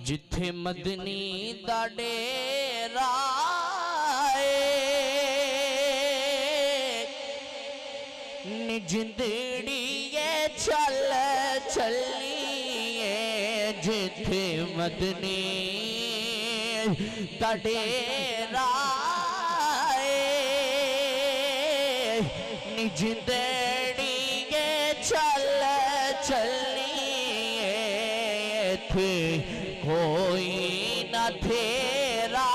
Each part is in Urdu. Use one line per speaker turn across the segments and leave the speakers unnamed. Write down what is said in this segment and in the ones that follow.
جتھے مدنی دا ڈیرا نجندڑی چل چلیے جتھے مدنی دا ڈیرا نجندڑی چل چلیے تھے کوئی نہ تھیرا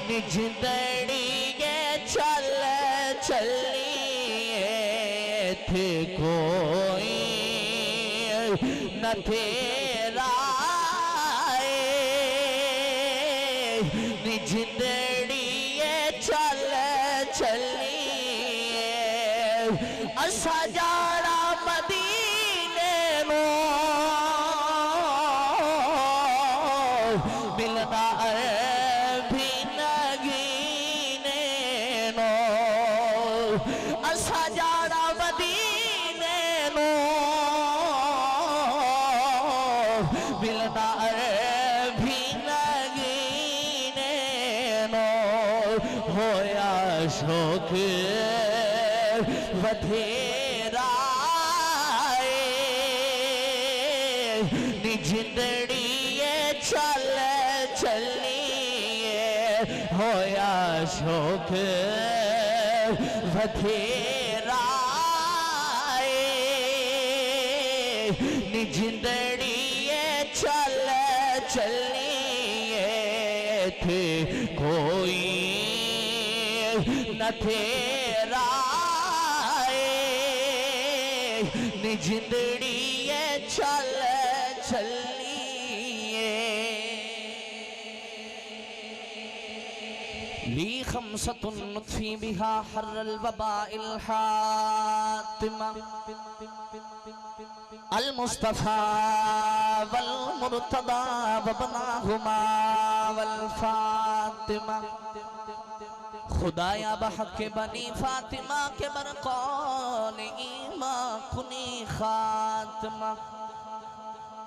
نجندڑی چل چلیے تھے کوئی نہ تھیرا نجندڑی چل چلیے اسا جاڑا مدینے نو ملنا بھی نگینے نو اسا جاڑا مدینے نو ملنا بھی نگینے نو ہویا شوق ودھیرا نجندڑی چل چلیے ہویا شوق ودھیرا نجندڑی چل چلیے تھے کوئی نہ تھیرا نجندڑی چل چلیے لی خمسة نطفی بہا حر الوباء الحاتمہ المصطفى والمرتضى وابناهما والفاطمہ خدایا بحق بنی فاطمہ کے برقول ایمان کنی خاتمہ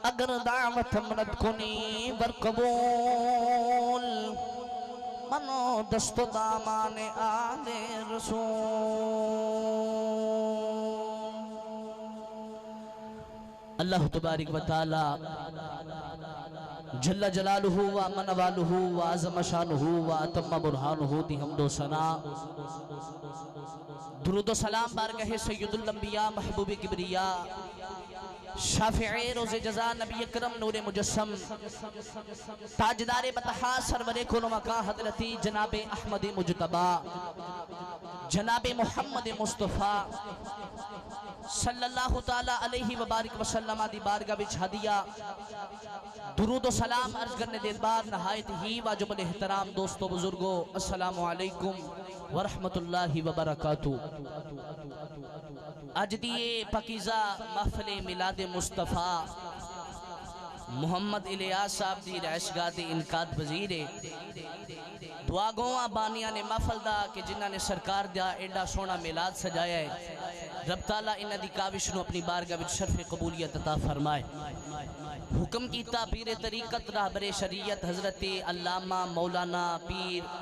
اگر دعوت منت کنی برقبول منو دست دامان آل رسول اللہ تبارک و تعالی جل جلالہ و منوالہ و عظم شانہ و اتم برہانہ دی حمد و ثنا درود و سلام بارگاہ سید الانبیاء محبوب کبریاء شافع روز جزا نبی اکرم نور مجسم تاجدار بطحا سرور کن مکان حضرتی جناب احمد مجتبہ جناب محمد مصطفیٰ صلی اللہ تعالیٰ علیہ وبارک وسلم دی بارگاہ بچ ہدیہ درود و سلام عرض کرنے دل بار نہایت ہی واجب الاحترام دوستو بزرگو السلام علیکم ورحمت اللہ وبرکاتہ آج دیئے پاکیزہ محفل میلاد مصطفیٰ محمد الیاس صاحب دی رہشگاہ دی انقاد وزیرے دعا گواں بانیاں نے محفل دا کہ جنہاں نے سرکار دیا ایڈا سونا میلاد سجایا ہے رب تعالیٰ انہاں دی کاوش نو اپنی بارگاہ وچ شرف قبولیت عطا فرمائے حکم کیتا پیر طریقت راہبر شریعت حضرت علامہ مولانا پیر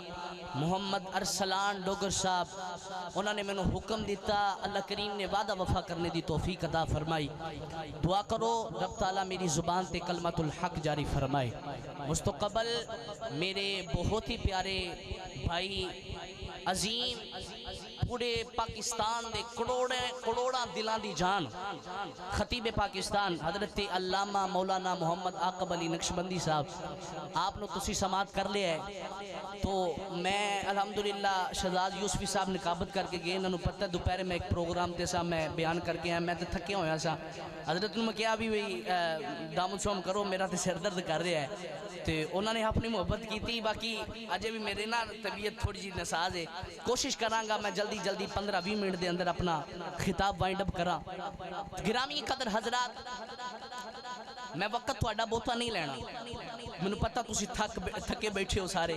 محمد ارسلان ڈوگر صاحب انہوں نے میں نے حکم دیتا اللہ کریم نے وعدہ وفا کرنے دی توفیق عطا فرمائی دعا کرو رب تعالیٰ میری زبان تے کلمت الحق جاری فرمائے مستقبل میرے بہت ہی پیارے بھائی عظیم پورے پاکستان دے کروڑا دلان دی جان خطیب پاکستان حضرت علامہ مولانا محمد عاقب علی نقشبندی صاحب آپ نے تسی سماعت کر لیا ہے تو میں الحمدللہ شہزاد یوسفی صاحب نقابت کر کے گئے انہوں پتہ دوپہر میں ایک پروگرام تے سا میں بیان کر کے ہیں میں تے تھکے ہویا سا حضرت نے کیا بھی دامن سوم کرو میرا تے سر درد کر رہا ہے تے انہوں نے اپنی محبت کی تھی باقی اجے بھی میرے نا طبیعت تھوڑی جی نساز ہے کوشش کرانگا میں جلدی 15-20 منٹ دے اندر اپنا خطاب وائنڈ اپ کرا گرامی قدر حضرات میں وقت تھوڑا بہتا نہیں لینا، مینوں پتہ تسی تھکے بیٹھے ہو سارے،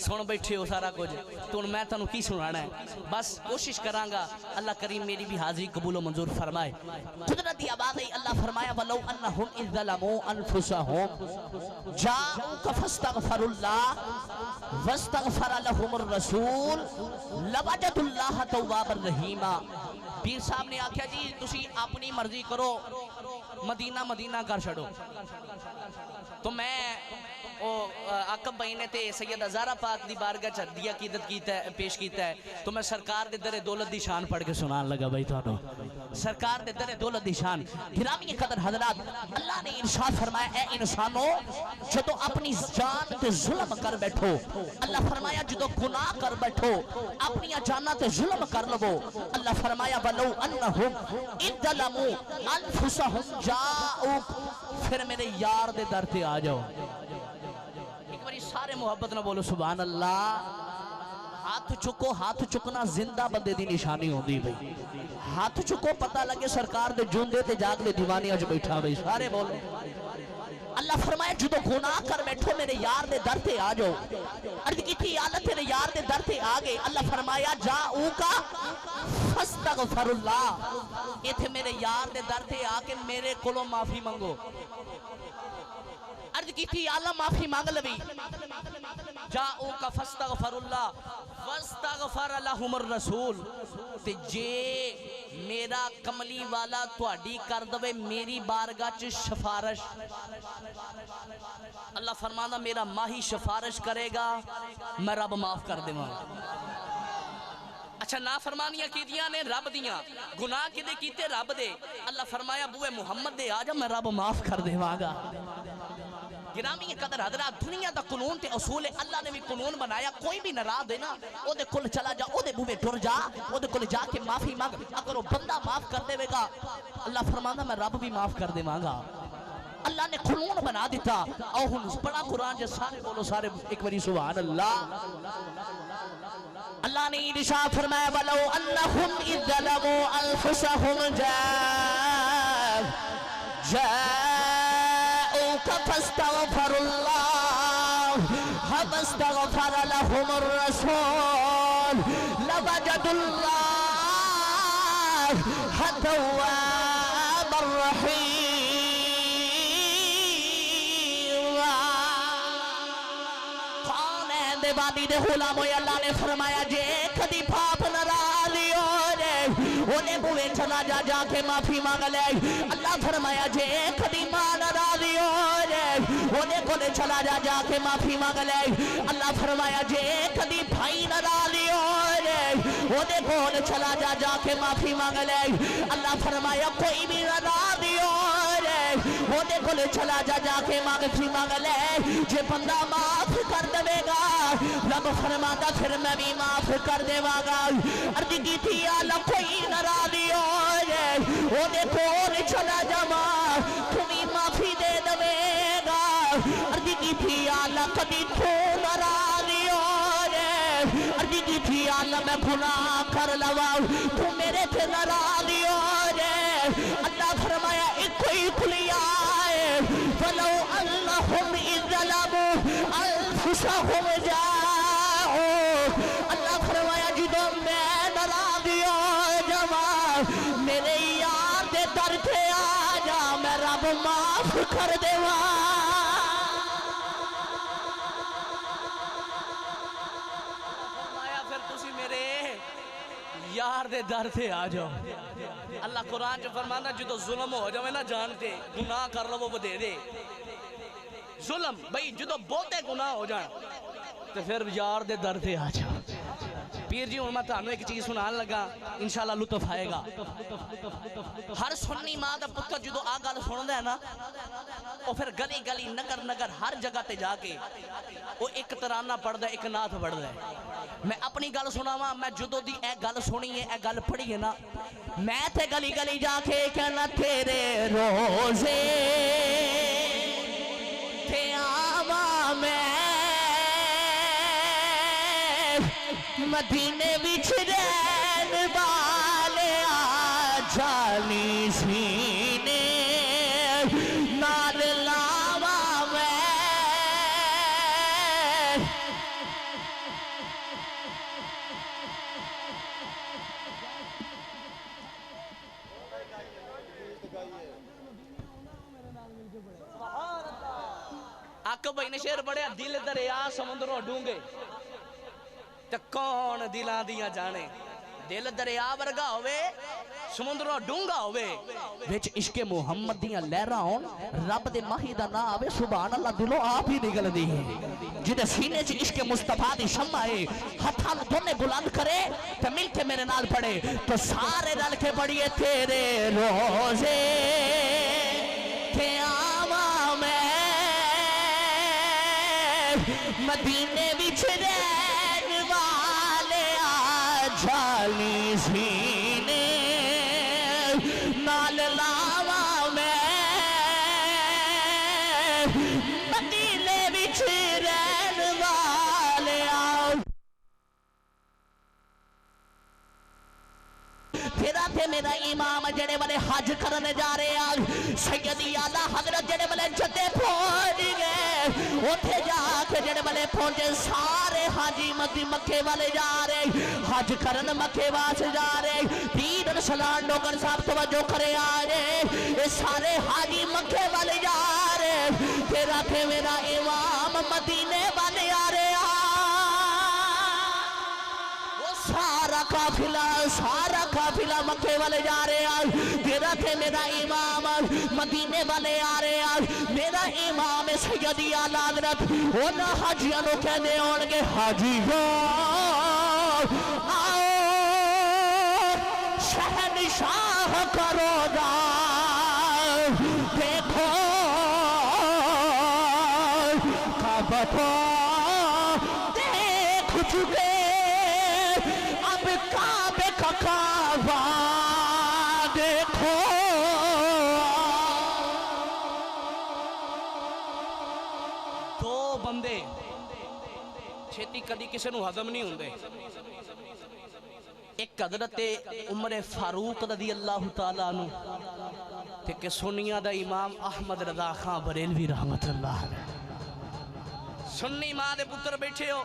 سن بیٹھے ہو سارا کچھ، تو میں تانوں کی سنانا ہے، بس کوشش کراں گا اللہ کریم میری بھی حاضری قبول و منظور فرمائے۔ قدرتی آواز ہے، اللہ فرمایا وَلَوْ أَنَّهُمْ إِذْ ظَلَمُوا أَنفُسَهُمْ جَاءُوكَ فَاسْتَغْفَرُوا اللَّهَ وَاسْتَغْفَرَ لَهُمُ الرَّسُولُ لَوَجَدُوا اللَّهَ تَوَّابًا رَحِيمًا۔ پیر صاحب نے آکھیا جی تسی اپنی مرضی کرو، مدینہ کر چھڑو، تو میں عقب بھائی نے تے سیدہ زہرا پاک دی بارگاہ چ دیا عقیدت کیتا ہے، پیش کیتا ہے، تو میں سرکار دے در دولت دی شان پڑھ کے سنان لگا بھائی تھانوں، سرکار دے در دولت دی شان۔ گرامی قدر حضرات، اللہ نے ارشاد فرمایا اے انسانوں جدو اپنی جان تے ظلم کر بیٹھو، اللہ فرمایا جدو گناہ کر بیٹھو اپنی جانہ تے ظلم کر لو، اللہ فرمایا وَلَوْ أَنَّهُمْ إِذْ ظَلَمُوا أَنفُسَهُمْ جَاءُوكَ، پھر میرے یار دے در تے آ جاؤ۔ سارے محبت نہ بولو سبحان اللہ۔ ہاتھ چکو، ہاتھ چکنا زندہ بندے دی نشانی ہوندی بھئی، ہاتھ چکو پتہ لگے سرکار دے جوندے تے جاگ لے دیوانی اج بیٹھا بھئی، سارے بولو۔ اللہ فرمایا جدو گناہ کر بیٹھو میرے یار دے در تے آ جاؤ، عرض کی تھی آلت تیرے یار دے در تے آگے، اللہ فرمایا جاؤکا فاستغفر اللہ، یہ تھے میرے یار دے در تے آکے میرے کلو معافی منگو۔ عرض کی تھی اللہ معافی مانگ لبی، جاؤکا فاستغفر اللہ واستغفر لہم الرسول، تے جے میرا کملی والا تواڈی کر دوے میری بارگاہ چ شفارش، اللہ فرمانا میرا ماہی شفارش کرے گا میں رب معاف کر دے گا۔ اچھا نافرمانیاں کی دیاں نے رب دیاں، گناہ کی دے کیتے رب دے، اللہ فرمایا بوئے محمد دے آجا میں رب معاف کر دے گا۔ گرامی قدر حضرات، دنیا دا قانون تے اصول ہے، اللہ نے بھی قانون بنایا، کوئی بھی ناراض ہے نا او دے کل چلا جا، او دے بوے ٹر جا، او دے کل جا کے معافی مانگ، اگر وہ بندہ معاف کر دے گا اللہ فرمانا میں رب بھی معاف کر دے گا۔ اللہ نے قانون بنا دیتا۔ او ہن بڑا قرآن جو سارے بولو سارے ایک باری سبحان اللہ۔ اللہ نے ارشاد فرمایا وَلَوْ أَنَّهُمْ إِذْ ظَلَمُوا أَنفُسَهُمْ جَاءُوكَ فَاسْتَغْفَرُ اللَّهَ وَاسْتَغْفَرَ لَهُمُ الرَّسُولُ لَوَجَدُوا اللَّهَ تَوَّابًا رَحِيمًا۔ کون ہے دیوانی دے غلاموں، اللہ نے فرمایا جے کدی پاپ ناراضی ہو جائے انہیں بوے چلا جا جا کے معافی مانگ لے، اللہ فرمایا جے کدی ماں ناراضی ہو جائے انہیں کولے چلا جا جا کے معافی مانگ لے، اللہ فرمایا جے کدی بھائی ناراضی ہو جائے انہیں کولے چلا جا جا کے معافی مانگ لے، اللہ فرمایا کوئی بھی ناراضی ہو جائے انہیں کولے چلا جا جا کے معافی مانگ لے، جے بندہ معاف کر دے گا رب فرماتا پھر میں بھی معاف کر دے گا۔ عرض کی تھی اللہ کوئی ناراضی ہو جائے انہیں کول چلا جا تمہیں معافی دے دے گا۔ عرض کی تھی اللہ کبھی تو ناراضی ہو جائے، عرض کی تھی اللہ میں گناہ کر لوا تو میرے تھے ناراضی ہو جائے، اللہ فرمایا ایک کوئی کھلیا ہے وَلَوْ أَنَّهُمْ إِذْ ظَلَمُوا أَنفُسَهُمْ جَاءُوا، اللہ فرمایا جدو میں ناراضی ہو جاواں میرے یار دے در تے آ جا میں رب معاف کر دے گا۔ فرمایا پھر تسی میرے یار دے در تے آ جاؤ۔ اللہ قرآن جو فرمانا جدو ظلم ہو جاوے نا جانتے گناہ کر لو وہ دے دے، ظلم بھئی جدو بہتے گناہ ہو جائیں تو پھر یار دے در تے آ جاؤ۔ پیر جی میں تانوں ایک چیز سنان لگا انشاءاللہ لطف آئے گا۔ ہر سنی ماں دا پتر جدو آ گل سندا ہے نا وہ پھر گلی گلی نگر نگر ہر جگہ تے جا کے وہ ایک ترانہ پڑھدا ہے، ایک نعت پڑھدا ہے۔ میں اپنی گل سناواں، میں جدو دی اے گل سنی ہے، اے گل پڑھی ہے نا، میں تے گلی گلی جا کے کہنا تیرے روزے تے آواں میں مدینے وچ رہن والے آ جالی سینے نال بھائی نے شعر پڑھیا دل دریا سمندروں ڈونگے تے کون دلاں دیاں جانے دل دریا ورگا ہوئے سمندروں ڈونگا ہوئے وچ عشق محمد دیاں لہراں ہون رب دے ماہی دا نام آوے سبحان اللہ دلوں آپ ہی نکل دی ہے جدے سینے چ عشق مصطفیٰ دی شمع ہے ہتھاں دھونے بلند کرے تے مل کے میرے نال پڑھے تو سارے رل کے پڑھیے تیرے روزے تھے آواں میں مدینے وچ رہن والے آ جالی سینے نال لاواں میں مدینے وچ رہن والے آ پھرا تھے میرا امام جڑے والے حج کرنے جا رہے ہیں سیدی اعلیٰ حضرت جڑے والے جدے پہنچ گئے اٹھے جا کے جڑے والے پہنچے سارے حاجی مکے والے جا رہے حج کرن مکے واسطے جا رہے پیر سلان ڈوگر صاحب توجہ کرے آ رہے یہ سارے حاجی مکے والے جا رہے پھرا تھے میرا امام مدینے والے آ رہے سارا قافلہ مکے والے جا رہے ہیں تیرا تھے میرا امام مدینے والے آ رہے ہیں میرا امام سیدی اعلیٰ حضرت انہاں حاجیاں نو کہنے ہونگے حاجیوں آؤ شہنشاہ کا روزہ دیکھو کعبہ تو دیکھ چکے کعبہ دیکھو دو بندے چھیتی کدی کسے نو ہضم نہیں ہوندے ایک حضرت عمر فاروق رضی اللہ تعالیٰ عنہ تے کہ سنیہ دا امام احمد رضا خان بریلوی رحمت اللہ علیہ سنی ماں دے پتر بیٹھے ہو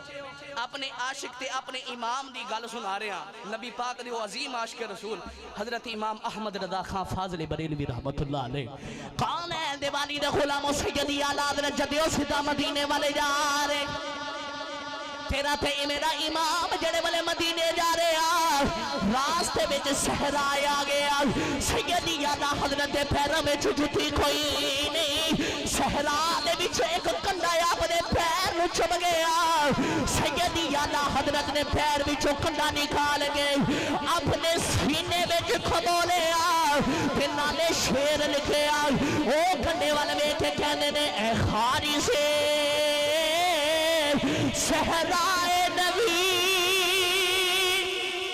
اپنے عاشق تے اپنے امام دی گل سنا رہے ہیں نبی پاک دی وہ عظیم عاشق رسول حضرت امام احمد رضا خان فاضل بریلوی رحمت اللہ علیہ کون ہے دیوالی دے غلام و سیدی اعلیٰ حضرت جدیو سدہ مدینے والے جا رہے تیرا تے میرا امام جڑے والے مدینے جا رہے ہیں راستے میں صحرا آ گیا سیدی اعلیٰ حضرت پیروں میں جُتی کوئی نہیں صحرا دے وچ ایک کنڈا اپنے پیر نو چم گیا سیدی اعلیٰ حضرت نے پیر وچوں کنڈا نکال کے اپنے سینے وچ کھمولیا تے نالے شیر لکھیا او کنڈے والے ویکھ کے کہندے نے اے خاری سے صحرائے نبی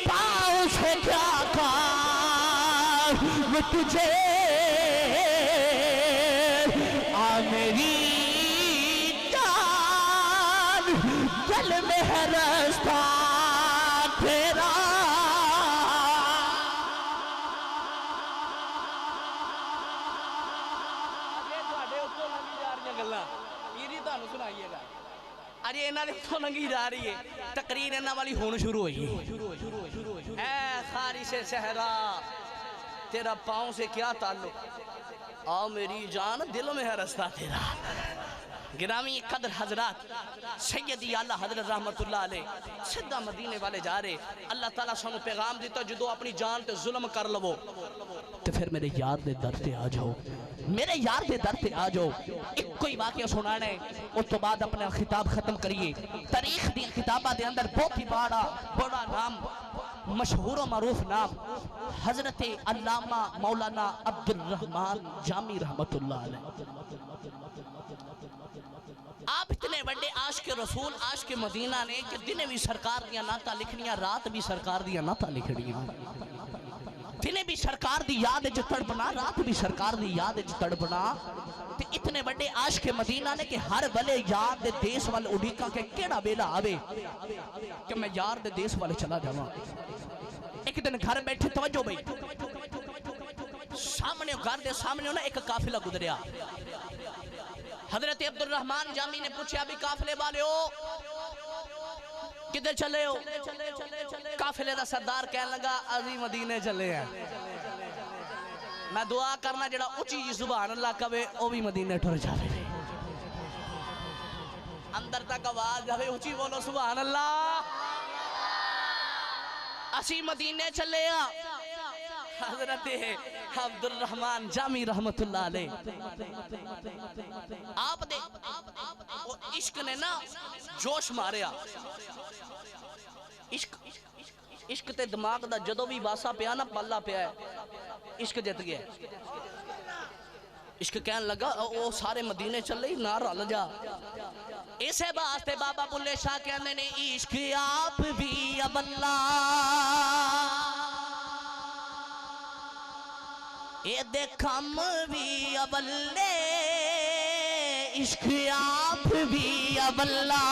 پاؤں سے کیا کار وہ تجھے آ میری جان دل میں ہے رستہ تیرا آج یہ انہاں نے تو ننگی جا رہی ہے تقریر انہاں والی ہون شروع ہوئی اے خارش صحرا تیرا پاؤں سے کیا تعلق آؤ میری جان دل میں ہے رستہ تیرا گرامی قدر حضرات سیدی اعلیٰ حضرت رحمت اللہ علیہ سدھا مدینے والے جا رہے اللہ تعالیٰ سانو پیغام دیتا جدو اپنی جان تے ظلم کر لو تو پھر میرے یار دے در تے آ جاؤ میرے یار دے در تے آ جاؤ ایک کوئی واقعہ سنانے اس تو بعد اپنا خطاب ختم کریے تاریخ دی کتابہ دے اندر بہت ہی بڑا نام مشہور و معروف نام حضرت علامہ مولانا عبدالرحمن جامی رحمت اللہ علیہ آپ اتنے بڑے عاشق رسول عاشق مدینہ نے کہ دن بھی سرکار دیا ناتا لکھنیاں رات بھی سرکار دیا ناتا لکھنیاں دن بھی سرکار دی یاد جو تڑپنا رات بھی سرکار دی یاد جو تڑپنا اتنے بڑے عاشق مدینہ نے کہ ہر بلے یار دے دیس والے اڑیکا کے کیڑا بیلا آوے کہ میں یار دے دیس والے چلا جاؤں ایک دن گھر بیٹھے توجہ بھئی سامنے گھر دے سامنے ہونا ایک قافلہ گزریا حضرت عبدالرحمن جامی نے پوچھا بھی قافلے والے ہو کدھر چلے ہو قافلے دا سردار کہنے لگا عظیم مدینے چلے ہیں میں دعا کرنا جڑا اچھی سبحان اللہ کبے او بھی مدینے ٹھر جاوے اندر تک آواز آوے اونچی بولو سبحان اللہ. اسی مدینے چلے حضرت عبد الرحمن جامی رحمت اللہ علیہ. آپ دے عشق نے نا جوش ماریا. عشق تے دماغ دا جدو بھی واسا پیا نا پالا پیا ہے عشق جت گیا. عشق کہن لگا او سارے مدینے چلے نہ رل جا. اسے باستے بابا بلے شاہ کہنے نے عشق آپ بھی اب اللہ اے دیکھم بھی اب اللہ عشق آپ بھی اب اللہ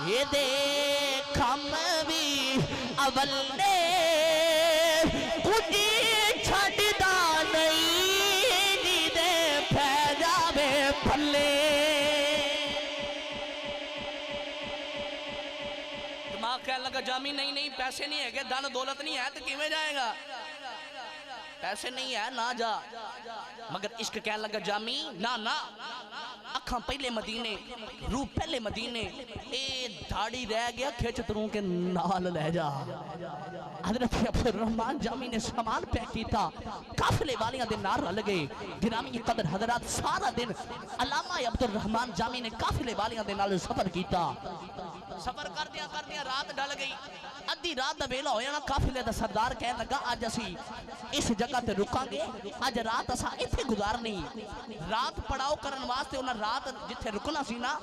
اے دیکھم بھی اب اللہ کچھ چھڑ دا نہیں جی دے پھیجا بے پھلے. دماغ کہنے لگا جامی نہیں پیسے نہیں ہے کہ دن دولت نہیں ہے تو کیویں جائے گا. پیسے نہیں ہے نہ جا. مگر عشق کہنے لگا جامی نہ اکھاں پہلے مدینے روح پہلے مدینے اے دھاڑی رہ گیا کھچ تروں کے نال لے جا. حضرت عبد الرحمن جامی نے سامان پیک کیتا قافلے والیاں دے نال رل گئے. گرامی قدر حضرات سارا دن علامہ عبد الرحمن جامی نے قافلے والیاں دے نال سفر کیتا. سفر کر دیا رات ڈل گئی. ادھی رات دا ویلا ہویا نا قافلے دا سردار کہنے لگا آج اسی اس جگہ تے رکاں گے. آج رات اسا ایتھے گزارنی. رات پڑاؤ کرن واسطے انہاں رات جتھے رکنا سی نا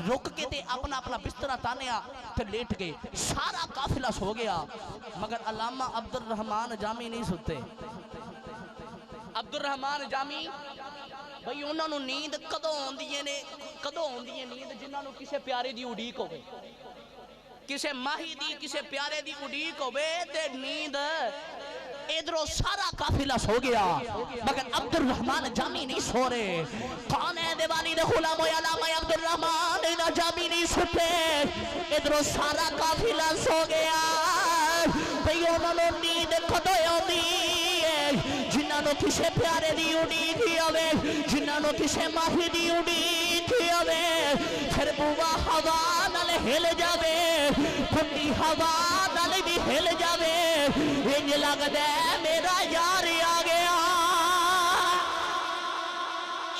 رک کے تے اپنا بسترا تانیا تے لیٹ گئے. سارا قافلہ سو گیا مگر علامہ عبد الرحمن جامی نہیں ستے. عبد الرحمن جامی بھئی انہوں نے نیند کدوں ہوندی ہے نیند جنہوں نے کسے پیارے دی اڈیک ہوئے کسے ماہی دی کسے پیارے دی اڈیک ہوئے تے نیند ادھروں سارا قافلہ سو گیا مگر عبد الرحمن جامی نہیں سو رہے. کون ہے دیوانی دے غلام و علامہ عبد الرحمن جامی نہیں ستے. ادھروں سارا قافلہ سو گیا. بھئی انہوں نے نیند کدوں ہوندی جنہوں نے کسے پیارے دی اڈیک ہوئے جنہوں نے کسے ماہی دی اڈیک ہوئے. پھر بوا ہوا نال ہل جاوے پھٹی ہوا نال بھی ہل جاوے. انج لگ دے میرا یار آ گیا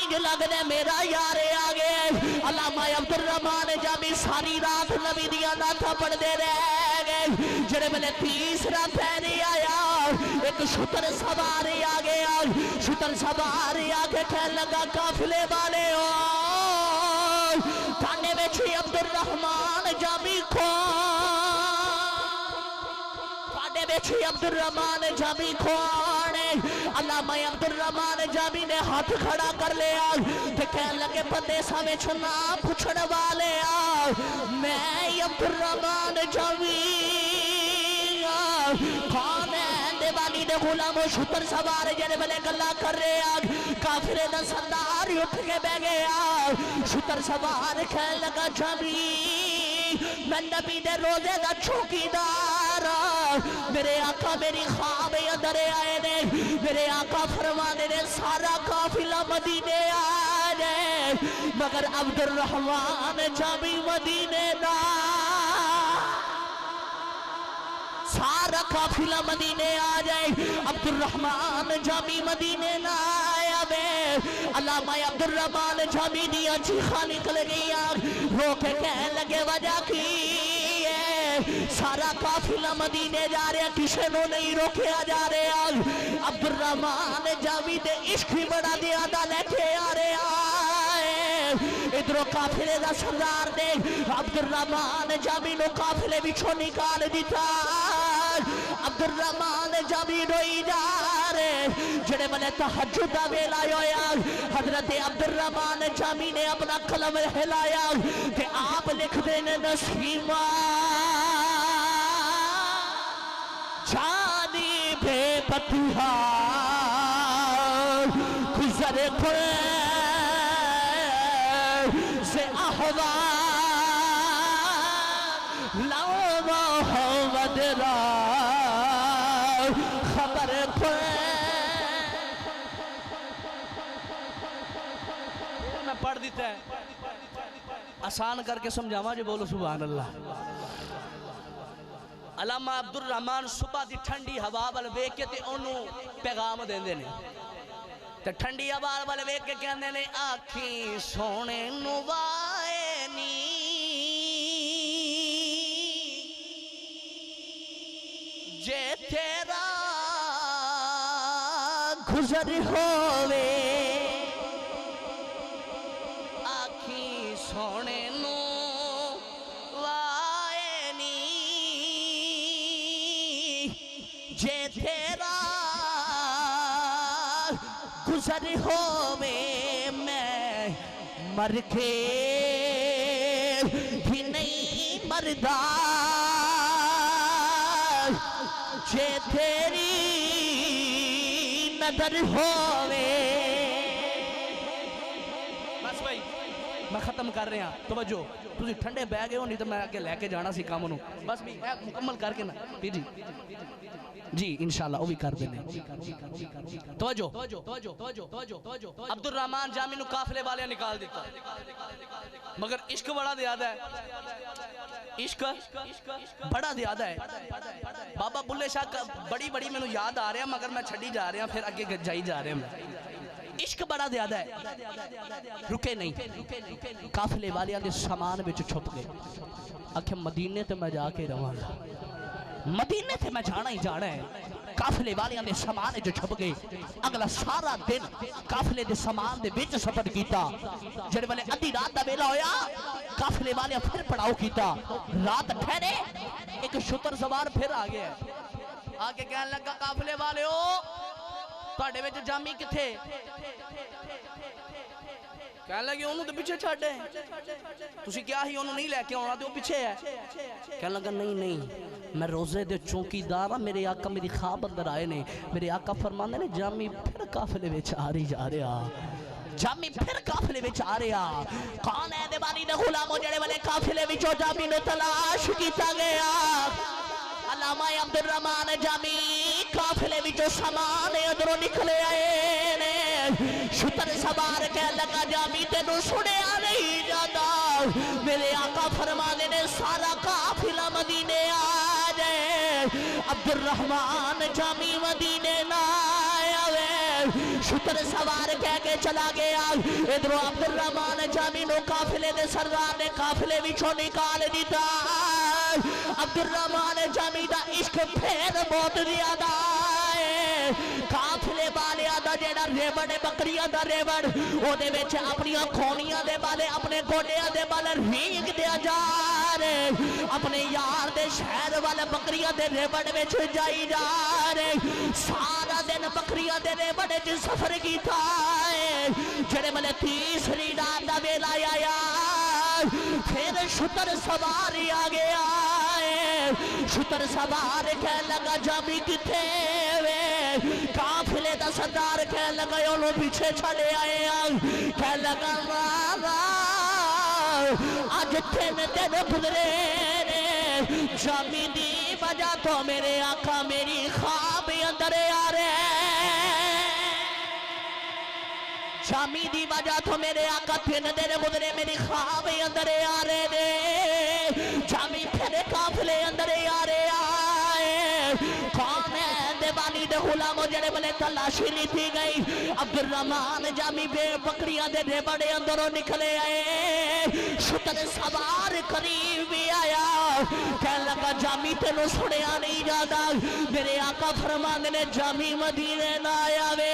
انج لگ دے میرا یار آ گیا. علامہ عبد الرحمن جامی ساری رات نبی دیا ناتھا پڑھ دے رہ گئے. جڑے میں نے تیسرا پہنی آیا ایک شتر سوار آ گیا. شتر سوار آ کے کہنے لگا قافلے والے ہو تھانے میں چھے عبد الرحمن جامی کو تھانے میں چھے عبد الرحمن جامی کھوانے. علامہ عبد الرحمن جامی نے ہاتھ کھڑا کر لیا کہ کہنے لگے بندے سامنے چھنا پوچھنے والے میں عبد الرحمن جامی کون ہے دیوانی دے غلام و شتر سوار جنہیں بلے گلہ کر رہے کافرے دا سردار اٹھ کے بے گیا. شتر سوار کہنے لگا جامی میں نبی دے روزے دا چوکی دار میرے آقا میری خواب اندر آئے نے. میرے آقا فرمانے نے سارا قافلہ مدینے آئے مگر عبد الرحمن جامی مدینے دا سارا قافلہ مدینے آ جائے. عبد الرحمن جامی مدینے نہ آیا بے. علامہ عبد الرحمن جامی دیا چیخا نکل گیا رو کے کہنے لگے وجہ کی سارا قافلہ مدینے جا رہے کسے نو نہیں روکیا جا رہے. عبد الرحمن جامی دے عشقی بڑا دیا دا لے کے آ رہے ادھروں قافلے دا سردار دے عبد الرحمن جامی نو قافلے بچھو نکال دیتا. عبد الرحمن جامی روئی جا رہے جڑے بلے تحجد دا ویلا ہویا حضرت عبد الرحمن جامی نے اپنا قلم ہلایا کہ آپ لکھ دینے نسیمہ جانی بے پتہا گزر کھل سے احوال لو محمد را خبر کھل. میں پڑھ دیتا ہے آسان کر کے سمجھاواں جو بولو سبحان اللہ۔ علامہ عبدالرحمن صبح دی ٹھنڈی ہوا وال ویکھ کے تے اونوں پیغام دیندے نے تے ٹھنڈی ہوا وال ویکھ کے کہندے نے آکھیں سونے نو وائے نی جے تیرا گزر ہووے آکھیں سونے نو وائے نی جے تیرا گزر ہووے میں مر کے بھی نہیں مردا جے تیری نظر ہووے۔ بس بھائی میں ختم کر رہا ہوں، توجہ تسی ٹھنڈے بہ گئے ہو نہیں تو میں آگے لے کے جانا سی کام انہوں، بس بھی مکمل کر کے نا جی جی انشاءاللہ وہ بھی کر دینے۔ توجہ عبدالرحمن جامی نو قافلے والے نکال دیتا مگر عشق بڑا زیادہ ہے، عشق بڑا زیادہ ہے۔ بابا بلے شاہ بڑی میں نو یاد آ رہے ہیں مگر میں چھڑی جا رہے ہیں پھر آگے جائی جا رہے ہیں۔ عشق بڑا زیادہ ہے، رکے نہیں، قافلے والے دے سامان وچ چھپ گئے، آکھے مدینے تے میں جا کے رہاں گا، مدینے تے میں جانا ہی جانا ہے۔ قافلے والیاں دے سامان جو چھپ گئے، اگلا سارا دن قافلے دے سامان دے بیچ سفر کیتا، جڑے والے ادھی رات دا ویلا ہویا قافلے والیاں پھر پڑاؤ کیتا، رات ٹھہرے ایک شتر سوار پھر آگیا ہے، آگے کہنے لگا قافلے والے ہو تہاڈے وچ جامی کتھے؟ کہنے لگے انہوں تو پیچھے چھاڑے تسی کیا ہی انہوں نہیں لے کے آنا تو وہ پیچھے ہے۔ کہنے لگا نہیں میں روزے دے چونکی دارا، میرے آقا میری خواب اندر آئے نے، میرے آقا فرمانے نے جامی پھر قافلے وچ آ رہی جا رہا، جامی پھر قافلے وچ آ رہا۔ کون ہے دیوانی دے غلاموں جڑے والے قافلے وچوں جامی نو تلاش کیتا گیا؟ علامہ عبدالرحمن جامی قافلے وچوں سامان ادھروں نکلے آئے نے، شتر سوار کہہ لگا جامی تینوں سنیا نہیں جاتا، میرے آقا فرمانے نے سارا قافلہ مدینے آ جائے، عبدالرحمن جامی مدینے نہ آیا وے، شتر سوار کہہ کے چلا گیا، ادھروں عبدالرحمن جامی نو قافلے دے سردار نے قافلے وچوں نکال دیتا۔ عبدالرحمن جامی دا عشق پھر بہت زیادہ ہے، قافلے والے دا جیڑا ریوڑ بکریاں دا ریوڑ او دے وچ اپنی کھونیاں دے بالے اپنے گوڈیاں دے بالے ریگ دیا جا رہے، اپنے یار دے شہر والے بکریاں دے ریوڑ وچ جائی جا رہے، سارا دن بکریاں دے ریوڑ وچ سفر کیتا ہے، جڑے ملے تیسری رات دا ویلا آیا پھر شتر سواری آ گیا ہے، شتر سوار کہہ لگا جامی کتھے وے، قافلے دا سردار کہہ لگا انہوں پیچھے چھڑے آئے ہیں، کہہ لگا ماما آج تین دن گزرے نے، جامی دی وجہ تو میرے آقا میری خواب اندر آ رہے ہیں، جامی دی وجہ تو میرے آقا تین دن گزرے میری خواب اندر آ رہے نے، جامی پھر قافلے اندر آ رہے آئے، کون ہے دیوانی دے غلاموں جڑے بلے تلاشی لی تھی گئی، عبدالرحمن جامی بے بکریاں دے ریوڑے اندروں نکلے آئے، شتر سوار قریب بھی آیا، کہنے لگا جامی تینوں سنیا نہیں جاتا، میرے آقا فرمانے نے جامی مدینے نہ آیا وے،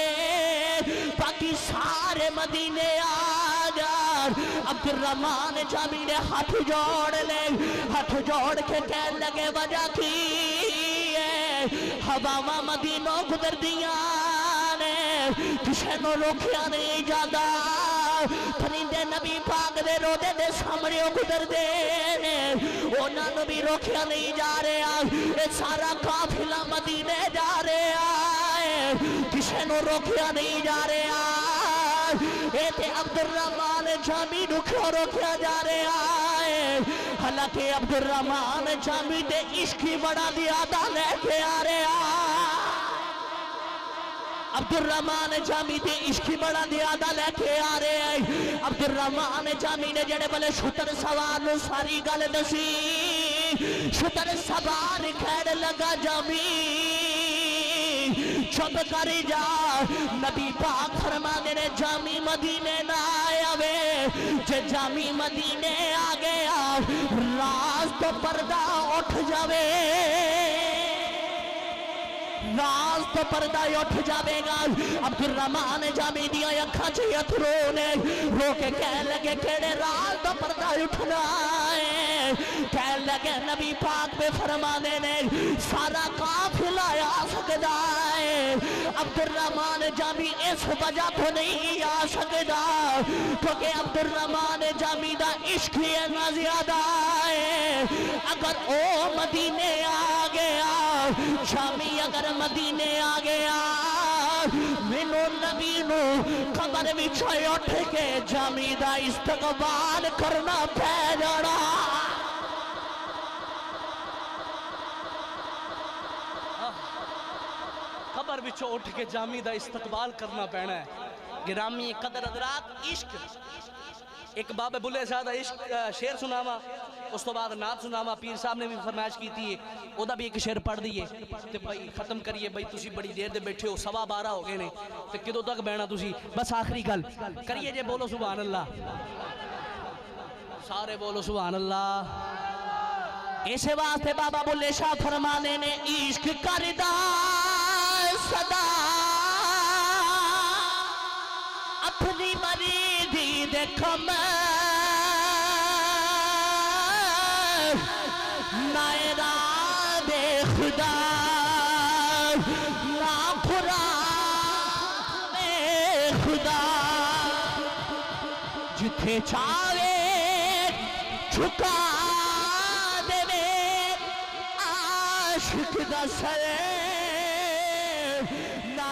باقی سارے مدینے آ جا۔ عبدالرحمن جامی نے ہاتھ جوڑ لے، ہاتھ جوڑ کے کہنے لگے وجہ کی ہے، ہواواں مدینوں گزر دیاں نے، کسے نو روکیا نہیں جاتا، پرندے نبی پاک دے روڈے دے سامنے گزر دے نے، انہاں نو بھی روکیا نہیں جا رہا، اے سارا قافلہ مدینے جا رہا ہے، کسے نو روکیا نہیں جا رہا، اے تے عبدالرحمن جامی نو کیوں روکیا جا رہا ہے، حالانکہ عبدالرحمن جامی دے عشقی بڑا زیادہ لے کے آ رہا، عبدالرحمان جامی دے عشقی بڑا دیادہ لے کے آ رہے ہیں عبدالرحمان جامی نے جڑے بلے شتر سوار نو ساری گل دسی شتر سوار کھیڑ لگا جامی چھپ کر جا نبی پاک فرمانے نے جامی مدینے نہ آیا وے جے جامی مدینے آ گیا راز تو پردہ اٹھ جاوے راز تو پردہ اٹھ جاوے گا عبدالرحمان جامی دیا اکھاں چی اتھرو نے رو کے کہہ لگے کہڑے راز تو پردہ اٹھنا ہے کہہ لگے نبی پاک پہ فرمانے نے سارا قافلہ آ سکتا ہے عبدالرحمان جامی اس وجہ تو نہیں آ سکتا کیونکہ عبدالرحمان جامی دا عشق اتنا زیادہ ہے اگر او مدینے آ گیا جامی اگر مدینے آ گیا منو نبی نو قبر وچوں اٹھ کے جامی دا استقبال کرنا پے جانا قبر وچوں اٹھ کے جامی دا استقبال کرنا پینا ہے گرامی قدر حضرات عشق ایک باب بلے صاحب عشق شعر سناوا اس تو بعد نعت سناوا پیر صاحب نے بھی فرمائش کی تھی او دا بھی ایک شعر پڑھ دیئے تے بھائی ختم کریے بھائی تسی بڑی دیر دے بیٹھے ہو 12:15 ہو گئے نے تے کدو تک بینا تسی بس آخری گل کریے جے بولو سبحان اللہ سارے بولو سبحان اللہ اسے واسطے بابا بلے شاہ فرمانے نے عشق کردہ صدا اپنی مریدی دیکھو میں نا ارادے خدا نا قرآن خدا جتھے چاہے چھکا دے میں عاشق دا سر نا